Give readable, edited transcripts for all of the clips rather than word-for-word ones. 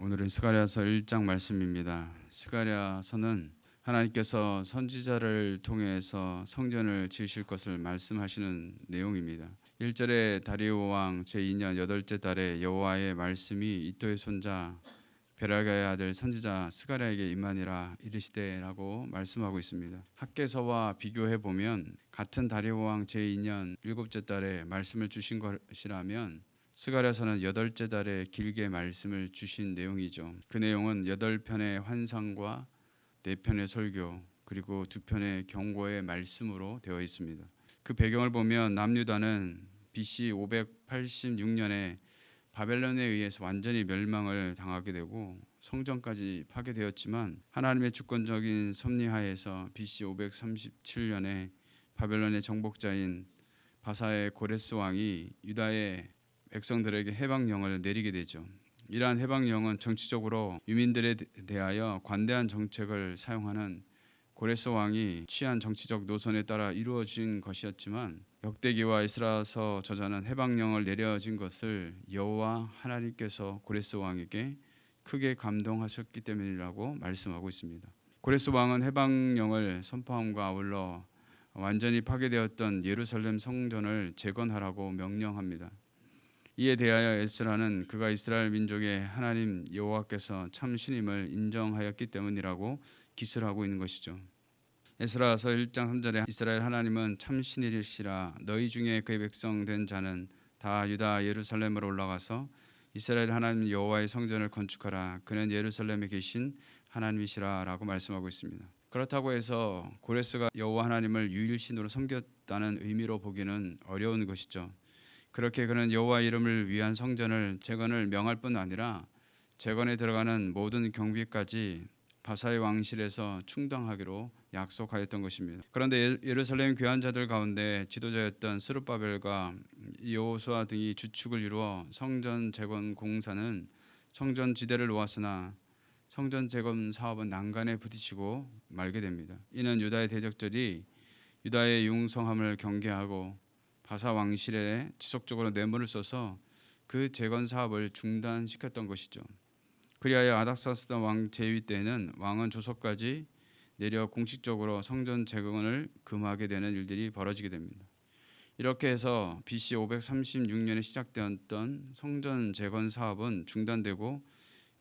오늘은 스가랴서 1장 말씀입니다. 스가랴서는 하나님께서 선지자를 통해서 성전을 지으실 것을 말씀하시는 내용입니다. 1절에 다리오 왕 제2년 8째 달에 여호와의 말씀이 이도의 손자 베라가의 아들 선지자 스가랴에게 임하니라 이르시되라고 말씀하고 있습니다. 학개서와 비교해 보면 같은 다리오 왕 제2년 7째 달에 말씀을 주신 것이라면 스가랴서는 8째 달에 길게 말씀을 주신 내용이죠. 그 내용은 8편의 환상과 4편의 설교 그리고 2편의 경고의 말씀으로 되어 있습니다. 그 배경을 보면 남유다는 BC 586년에 바벨론에 의해서 완전히 멸망을 당하게 되고 성전까지 파괴되었지만 하나님의 주권적인 섭리하에서 BC 537년에 바벨론의 정복자인 바사의 고레스 왕이 유다의 백성들에게 해방령을 내리게 되죠. 이러한 해방령은 정치적으로 유민들에 대하여 관대한 정책을 사용하는 고레스 왕이 취한 정치적 노선에 따라 이루어진 것이었지만 역대기와 에스라서 저자는 해방령을 내려진 것을 여호와 하나님께서 고레스 왕에게 크게 감동하셨기 때문이라고 말씀하고 있습니다. 고레스 왕은 해방령을 선포함과 아울러 완전히 파괴되었던 예루살렘 성전을 재건하라고 명령합니다. 이에 대하여 에스라는 그가 이스라엘 민족의 하나님 여호와께서 참 신임을 인정하였기 때문이라고 기술하고 있는 것이죠. 에스라서 1장 3절에 이스라엘 하나님은 참 신이시라 너희 중에 그의 백성 된 자는 다 유다 예루살렘으로 올라가서 이스라엘 하나님 여호와의 성전을 건축하라 그는 예루살렘에 계신 하나님이시라라고 말씀하고 있습니다. 그렇다고 해서 고레스가 여호와 하나님을 유일신으로 섬겼다는 의미로 보기는 어려운 것이죠. 그렇게 그는 여호와 이름을 위한 성전을 재건을 명할 뿐 아니라 재건에 들어가는 모든 경비까지 바사의 왕실에서 충당하기로 약속하였던 것입니다. 그런데 예루살렘 귀환자들 가운데 지도자였던 스룹바벨과 여호수아 등이 주축을 이루어 성전 재건 공사는 성전 지대를 놓았으나 성전 재건 사업은 난간에 부딪히고 말게 됩니다. 이는 유다의 대적들이 유다의 융성함을 경계하고 바사 왕실에 지속적으로 뇌물을 써서 그 재건 사업을 중단시켰던 것이죠. 그리하여 아닥사스다 왕 제위 때에는 왕은 조서까지 내려 공식적으로 성전 재건을 금하게 되는 일들이 벌어지게 됩니다. 이렇게 해서 BC 536년에 시작되었던 성전 재건 사업은 중단되고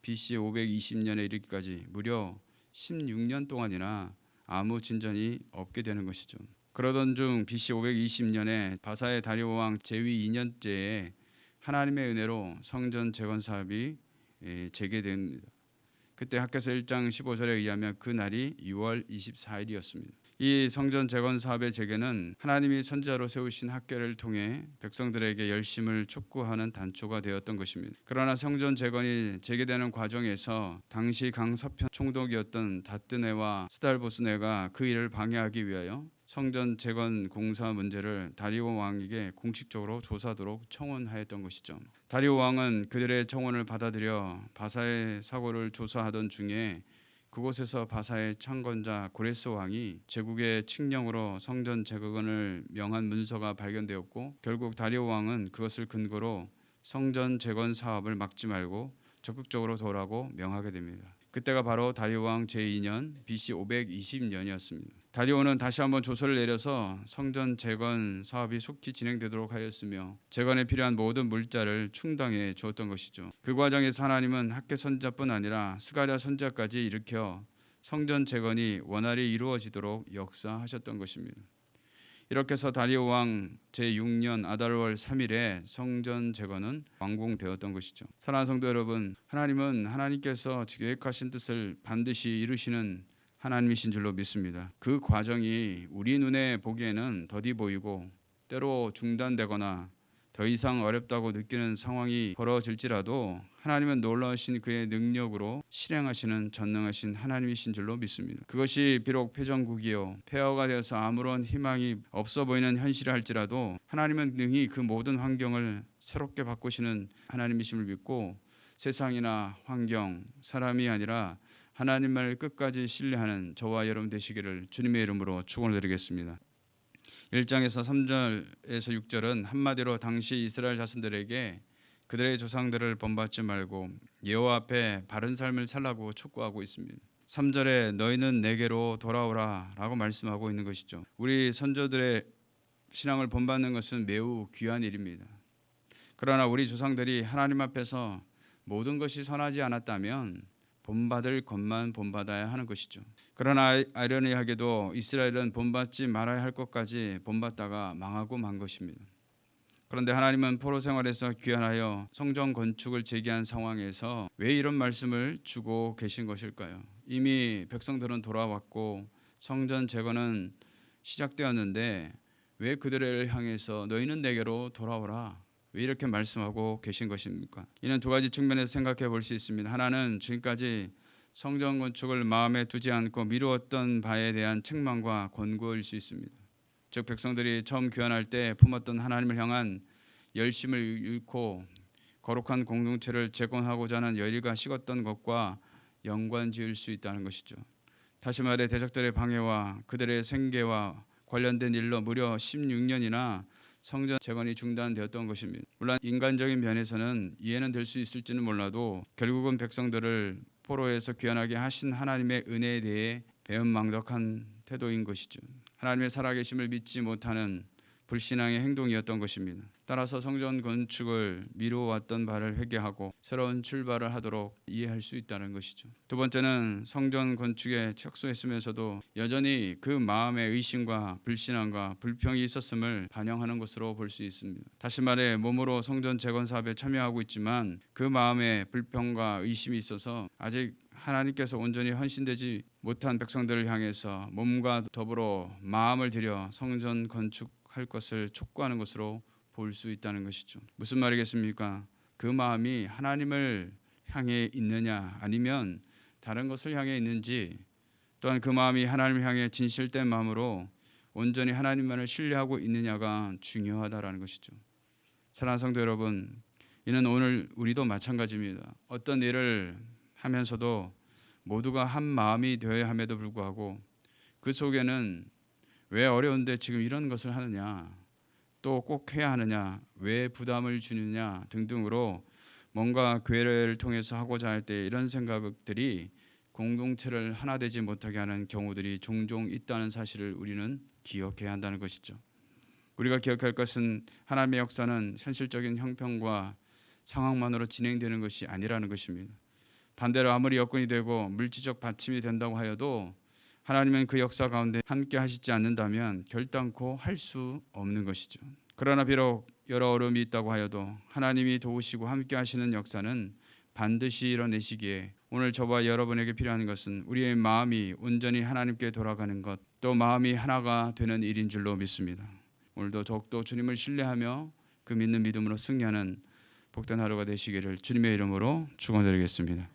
BC 520년에 이르기까지 무려 16년 동안이나 아무 진전이 없게 되는 것이죠. 그러던 중 BC 520년에 바사의 다리오 왕 제위 2년째에 하나님의 은혜로 성전 재건 사업이 재개됩니다. 그때 학개서 1장 15절에 의하면 그 날이 6월 24일이었습니다. 이 성전 재건 사업의 재개는 하나님이 선지자로 세우신 학개를 통해 백성들에게 열심을 촉구하는 단초가 되었던 것입니다. 그러나 성전 재건이 재개되는 과정에서 당시 강서편 총독이었던 다뜨네와 스달보스네가 그 일을 방해하기 위하여 성전 재건 공사 문제를 다리오 왕에게 공식적으로 조사하도록 청원하였던 것이죠. 다리오 왕은 그들의 청원을 받아들여 바사의 사고를 조사하던 중에 그곳에서 바사의 창건자 고레스 왕이 제국의 칙령으로 성전 재건을 명한 문서가 발견되었고 결국 다리오 왕은 그것을 근거로 성전 재건 사업을 막지 말고 적극적으로 도우라고 명하게 됩니다. 그때가 바로 다리오 왕 제2년 BC 520년이었습니다. 다리오는 다시 한번 조서를 내려서 성전 재건 사업이 속히 진행되도록 하였으며 재건에 필요한 모든 물자를 충당해 주었던 것이죠. 그 과정에서 하나님은 학개 선지자뿐 아니라 스가랴 선지자까지 일으켜 성전 재건이 원활히 이루어지도록 역사하셨던 것입니다. 이렇게 해서 다리오 왕 제6년 아달월 3일에 성전 재건은 완공되었던 것이죠. 사랑하는 성도 여러분, 하나님은 하나님께서 계획하신 뜻을 반드시 이루시는 하나님이신 줄로 믿습니다. 그 과정이 우리 눈에 보기에는 더디 보이고 때로 중단되거나 더 이상 어렵다고 느끼는 상황이 벌어질지라도 하나님은 놀라우신 그의 능력으로 실행하시는 전능하신 하나님이신 줄로 믿습니다. 그것이 비록 패전국이요 폐허가 되어서 아무런 희망이 없어 보이는 현실이 할지라도 하나님은 능히 그 모든 환경을 새롭게 바꾸시는 하나님이심을 믿고 세상이나 환경, 사람이 아니라 하나님을 끝까지 신뢰하는 저와 여러분 되시기를 주님의 이름으로 축원드리겠습니다. 1장에서 3절에서 6절은 한마디로 당시 이스라엘 자손들에게 그들의 조상들을 본받지 말고 여호와 앞에 바른 삶을 살라고 촉구하고 있습니다. 3절에 너희는 내게로 돌아오라 라고 말씀하고 있는 것이죠. 우리 선조들의 신앙을 본받는 것은 매우 귀한 일입니다. 그러나 우리 조상들이 하나님 앞에서 모든 것이 선하지 않았다면 본받을 것만 본받아야 하는 것이죠. 그러나 아이러니하게도 이스라엘은 본받지 말아야 할 것까지 본받다가 망하고 만 것입니다. 그런데 하나님은 포로 생활에서 귀환하여 성전 건축을 재개한 상황에서 왜 이런 말씀을 주고 계신 것일까요? 이미 백성들은 돌아왔고 성전 재건은 시작되었는데 왜 그들을 향해서 너희는 내게로 돌아오라, 왜 이렇게 말씀하고 계신 것입니까? 이는 두 가지 측면에서 생각해 볼 수 있습니다. 하나는 지금까지 성전 건축을 마음에 두지 않고 미루었던 바에 대한 책망과 권고일 수 있습니다. 즉 백성들이 처음 귀환할 때 품었던 하나님을 향한 열심을 잃고 거룩한 공동체를 재건하고자 하는 열의가 식었던 것과 연관지을 수 있다는 것이죠. 다시 말해 대적들의 방해와 그들의 생계와 관련된 일로 무려 16년이나 성전 재건이 중단되었던 것입니다. 물론 인간적인 면에서는 이해는 될 수 있을지는 몰라도 결국은 백성들을 포로에서 귀환하게 하신 하나님의 은혜에 대해 배은망덕한 태도인 것이죠. 하나님의 살아계심을 믿지 못하는 불신앙의 행동이었던 것입니다. 따라서 성전 건축을 미루어왔던 바를 회개하고 새로운 출발을 하도록 이해할 수 있다는 것이죠. 두 번째는 성전 건축에 착수했으면서도 여전히 그 마음의 의심과 불신앙과 불평이 있었음을 반영하는 것으로 볼 수 있습니다. 다시 말해 몸으로 성전 재건 사업에 참여하고 있지만 그 마음에 불평과 의심이 있어서 아직 하나님께서 온전히 헌신되지 못한 백성들을 향해서 몸과 더불어 마음을 들여 성전 건축할 것을 촉구하는 것으로 볼 수 있다는 것이죠. 무슨 말이겠습니까? 그 마음이 하나님을 향해 있느냐 아니면 다른 것을 향해 있는지, 또한 그 마음이 하나님을 향해 진실된 마음으로 온전히 하나님만을 신뢰하고 있느냐가 중요하다라는 것이죠. 사랑하는 성도 여러분, 이는 오늘 우리도 마찬가지입니다. 어떤 일을 하면서도 모두가 한 마음이 되어야 함에도 불구하고 그 속에는 왜 어려운데 지금 이런 것을 하느냐, 또 꼭 해야 하느냐, 왜 부담을 주느냐 등등으로 뭔가 교회를 통해서 하고자 할 때 이런 생각들이 공동체를 하나 되지 못하게 하는 경우들이 종종 있다는 사실을 우리는 기억해야 한다는 것이죠. 우리가 기억할 것은 하나님의 역사는 현실적인 형편과 상황만으로 진행되는 것이 아니라는 것입니다. 반대로 아무리 여건이 되고 물질적 받침이 된다고 하여도 하나님은 그 역사 가운데 함께 하시지 않는다면 결단코 할 수 없는 것이죠. 그러나 비록 여러 어려움이 있다고 하여도 하나님이 도우시고 함께 하시는 역사는 반드시 이뤄내시기에 오늘 저와 여러분에게 필요한 것은 우리의 마음이 온전히 하나님께 돌아가는 것, 또 마음이 하나가 되는 일인 줄로 믿습니다. 오늘도 더욱더 주님을 신뢰하며 그 믿는 믿음으로 승리하는 복된 하루가 되시기를 주님의 이름으로 축원드리겠습니다.